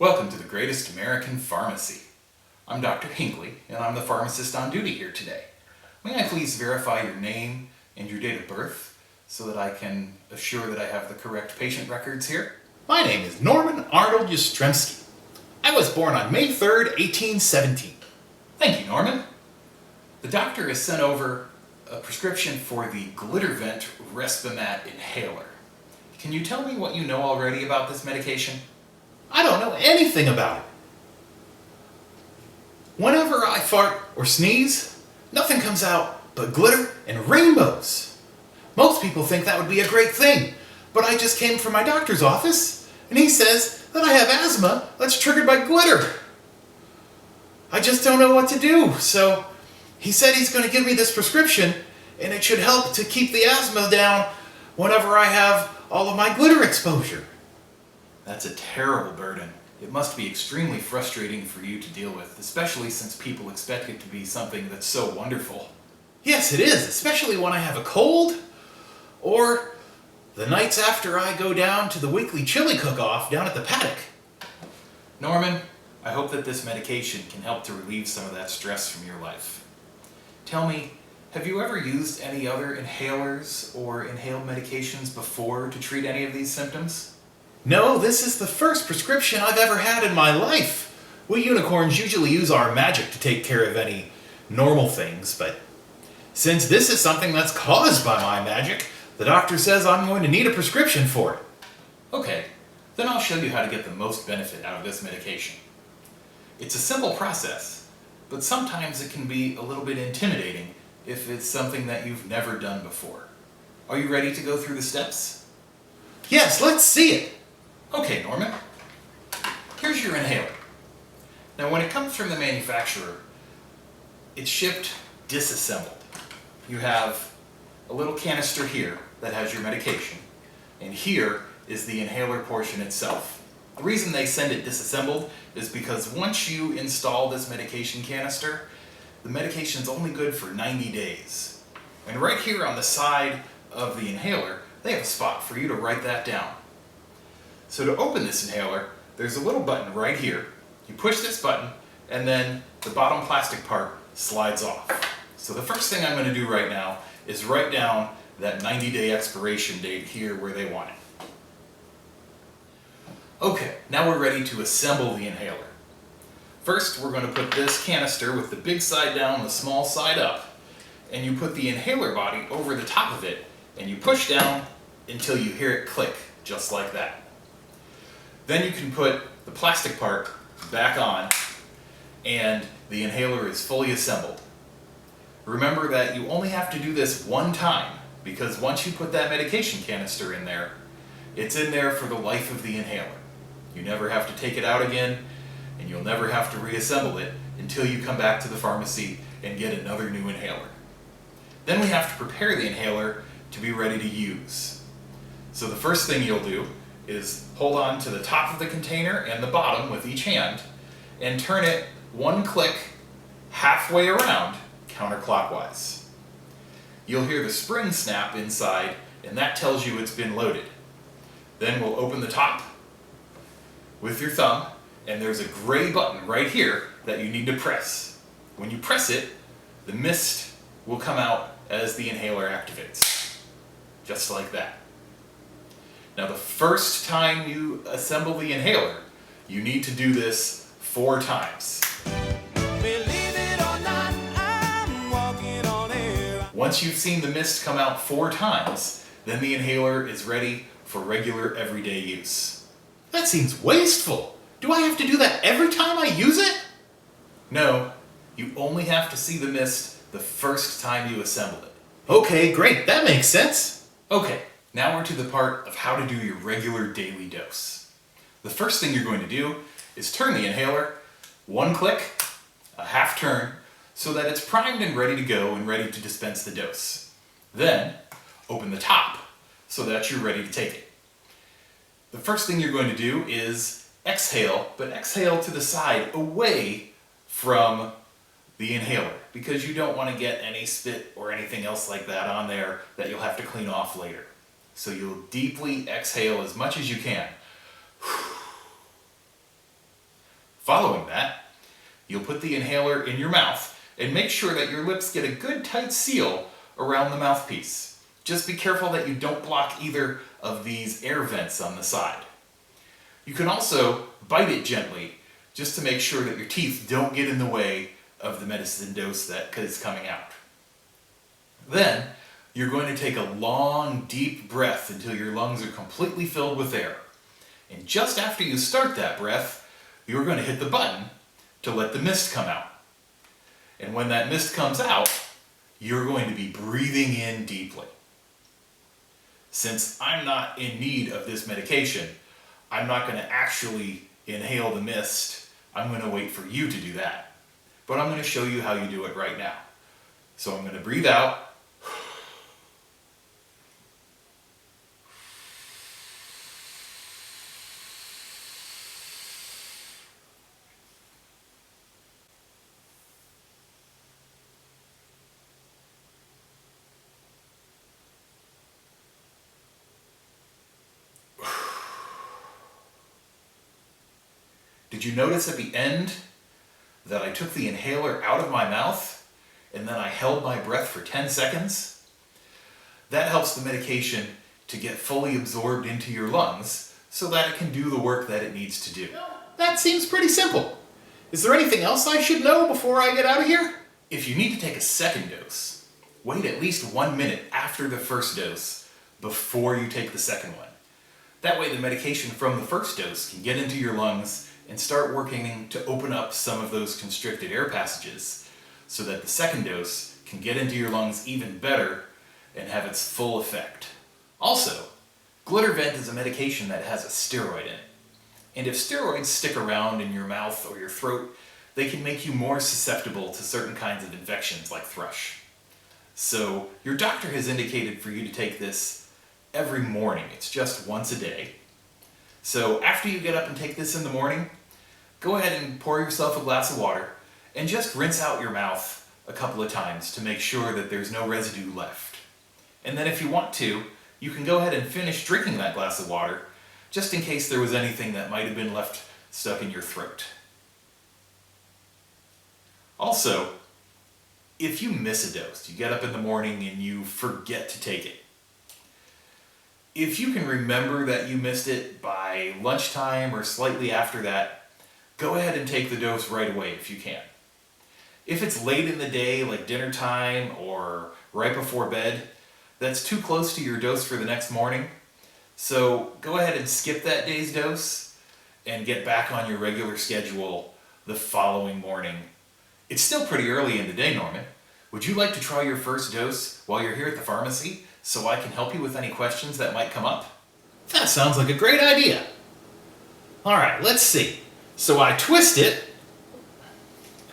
Welcome to the greatest American pharmacy. I'm Dr. Hinckley, and I'm the pharmacist on duty here today. May I please verify your name and your date of birth so that I can assure that I have the correct patient records here? My name is Norman Arnold Yastrzemski. I was born on May 3rd, 1817. Thank you, Norman. The doctor has sent over a prescription for the Glittervent Respimat inhaler. Can you tell me what you know already about this medication? I don't know anything about it. Whenever I fart or sneeze, nothing comes out but glitter and rainbows. Most people think that would be a great thing, but I just came from my doctor's office, and he says that I have asthma that's triggered by glitter. I just don't know what to do, so he said he's going to give me this prescription, and it should help to keep the asthma down whenever I have all of my glitter exposure. That's a terrible burden. It must be extremely frustrating for you to deal with, especially since people expect it to be something that's so wonderful. Yes, it is, especially when I have a cold, or the nights after I go down to the weekly chili cook-off down at the paddock. Norman, I hope that this medication can help to relieve some of that stress from your life. Tell me, have you ever used any other inhalers or inhaled medications before to treat any of these symptoms? No, this is the first prescription I've ever had in my life. We unicorns usually use our magic to take care of any normal things, but since this is something that's caused by my magic, the doctor says I'm going to need a prescription for it. Okay, then I'll show you how to get the most benefit out of this medication. It's a simple process, but sometimes it can be a little bit intimidating if it's something that you've never done before. Are you ready to go through the steps? Yes, let's see it. Okay, Norman. Here's your inhaler. Now, when it comes from the manufacturer, it's shipped disassembled. You have a little canister here that has your medication, and here is the inhaler portion itself. The reason they send it disassembled is because once you install this medication canister, the medication's only good for 90 days. And right here on the side of the inhaler, they have a spot for you to write that down. So to open this inhaler, there's a little button right here. You push this button, and then the bottom plastic part slides off. So the first thing I'm going to do right now is write down that 90-day expiration date here where they want it. Okay, now we're ready to assemble the inhaler. First, we're going to put this canister with the big side down and the small side up, and you put the inhaler body over the top of it, and you push down until you hear it click, just like that. Then you can put the plastic part back on, and the inhaler is fully assembled. Remember that you only have to do this one time, because once you put that medication canister in there, it's in there for the life of the inhaler. You never have to take it out again, and you'll never have to reassemble it until you come back to the pharmacy and get another new inhaler. Then we have to prepare the inhaler to be ready to use. So the first thing you'll do is hold on to the top of the container and the bottom with each hand and turn it one click halfway around counterclockwise. You'll hear the spring snap inside, and that tells you it's been loaded. Then we'll open the top with your thumb, and there's a gray button right here that you need to press. When you press it, the mist will come out as the inhaler activates. Just like that. Now, the first time you assemble the inhaler, you need to do this 4 times. Believe it or not, I'm walking on air. Once you've seen the mist come out 4 times, then the inhaler is ready for regular everyday use. That seems wasteful. Do I have to do that every time I use it? No, you only have to see the mist the first time you assemble it. Okay, great. That makes sense. Okay, now we're to the part of how to do your regular daily dose. The first thing you're going to do is turn the inhaler, 1 click, a half turn, so that it's primed and ready to go and ready to dispense the dose. Then, open the top so that you're ready to take it. The first thing you're going to do is exhale, but exhale to the side, away from the inhaler, because you don't want to get any spit or anything else like that on there that you'll have to clean off later. So you'll deeply exhale as much as you can. Following that, you'll put the inhaler in your mouth and make sure that your lips get a good tight seal around the mouthpiece. Just be careful that you don't block either of these air vents on the side. You can also bite it gently just to make sure that your teeth don't get in the way of the medicine dose that is coming out. Then, you're going to take a long, deep breath until your lungs are completely filled with air. And just after you start that breath, you're going to hit the button to let the mist come out. And when that mist comes out, you're going to be breathing in deeply. Since I'm not in need of this medication, I'm not going to actually inhale the mist. I'm going to wait for you to do that. But I'm going to show you how you do it right now. So I'm going to breathe out. Did you notice at the end that I took the inhaler out of my mouth and then I held my breath for 10 seconds? That helps the medication to get fully absorbed into your lungs so that it can do the work that it needs to do. That seems pretty simple. Is there anything else I should know before I get out of here? If you need to take a second dose, wait at least 1 minute after the first dose before you take the second one. That way the medication from the first dose can get into your lungs and start working to open up some of those constricted air passages so that the second dose can get into your lungs even better and have its full effect. Also, Glittervent is a medication that has a steroid in it. And if steroids stick around in your mouth or your throat, they can make you more susceptible to certain kinds of infections like thrush. So your doctor has indicated for you to take this every morning. It's just once a day. So after you get up and take this in the morning, go ahead and pour yourself a glass of water and just rinse out your mouth a couple of times to make sure that there's no residue left. And then if you want to, you can go ahead and finish drinking that glass of water just in case there was anything that might have been left stuck in your throat. Also, if you miss a dose, you get up in the morning and you forget to take it, if you can remember that you missed it by lunchtime or slightly after that, go ahead and take the dose right away if you can. If it's late in the day, like dinner time or right before bed, that's too close to your dose for the next morning. So go ahead and skip that day's dose and get back on your regular schedule the following morning. It's still pretty early in the day, Norman. Would you like to try your first dose while you're here at the pharmacy so I can help you with any questions that might come up? That sounds like a great idea. All right, let's see. So I twist it,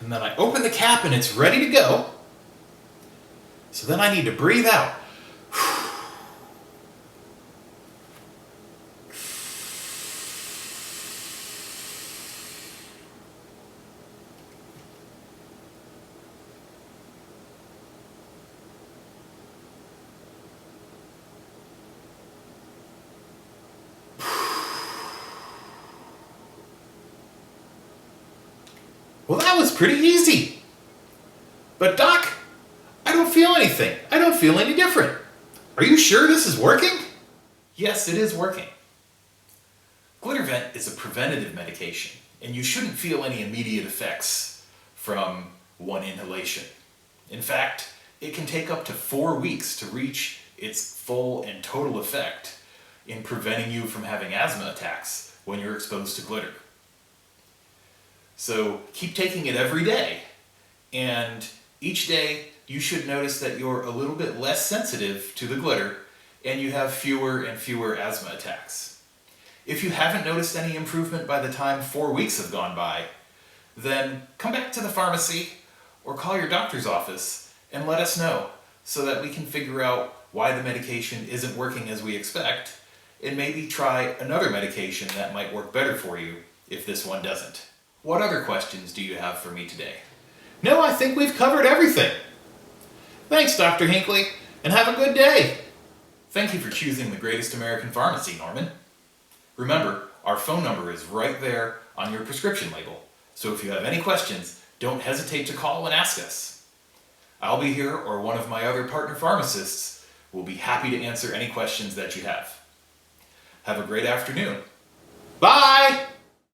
and then I open the cap and it's ready to go. So then I need to breathe out. Well, that was pretty easy. But Doc, I don't feel anything. I don't feel any different. Are you sure this is working? Yes, it is working. Glittervent is a preventative medication, and you shouldn't feel any immediate effects from one inhalation. In fact, it can take up to 4 weeks to reach its full and total effect in preventing you from having asthma attacks when you're exposed to glitter. So keep taking it every day, and each day you should notice that you're a little bit less sensitive to the glitter and you have fewer and fewer asthma attacks. If you haven't noticed any improvement by the time 4 weeks have gone by, then come back to the pharmacy or call your doctor's office and let us know so that we can figure out why the medication isn't working as we expect and maybe try another medication that might work better for you if this one doesn't. What other questions do you have for me today? No, I think we've covered everything. Thanks, Dr. Hinckley, and have a good day. Thank you for choosing the greatest American pharmacy, Norman. Remember, our phone number is right there on your prescription label, So if you have any questions, don't hesitate to call and ask us. I'll be here, or one of my other partner pharmacists will be happy to answer any questions that you have. Have a great afternoon. Bye!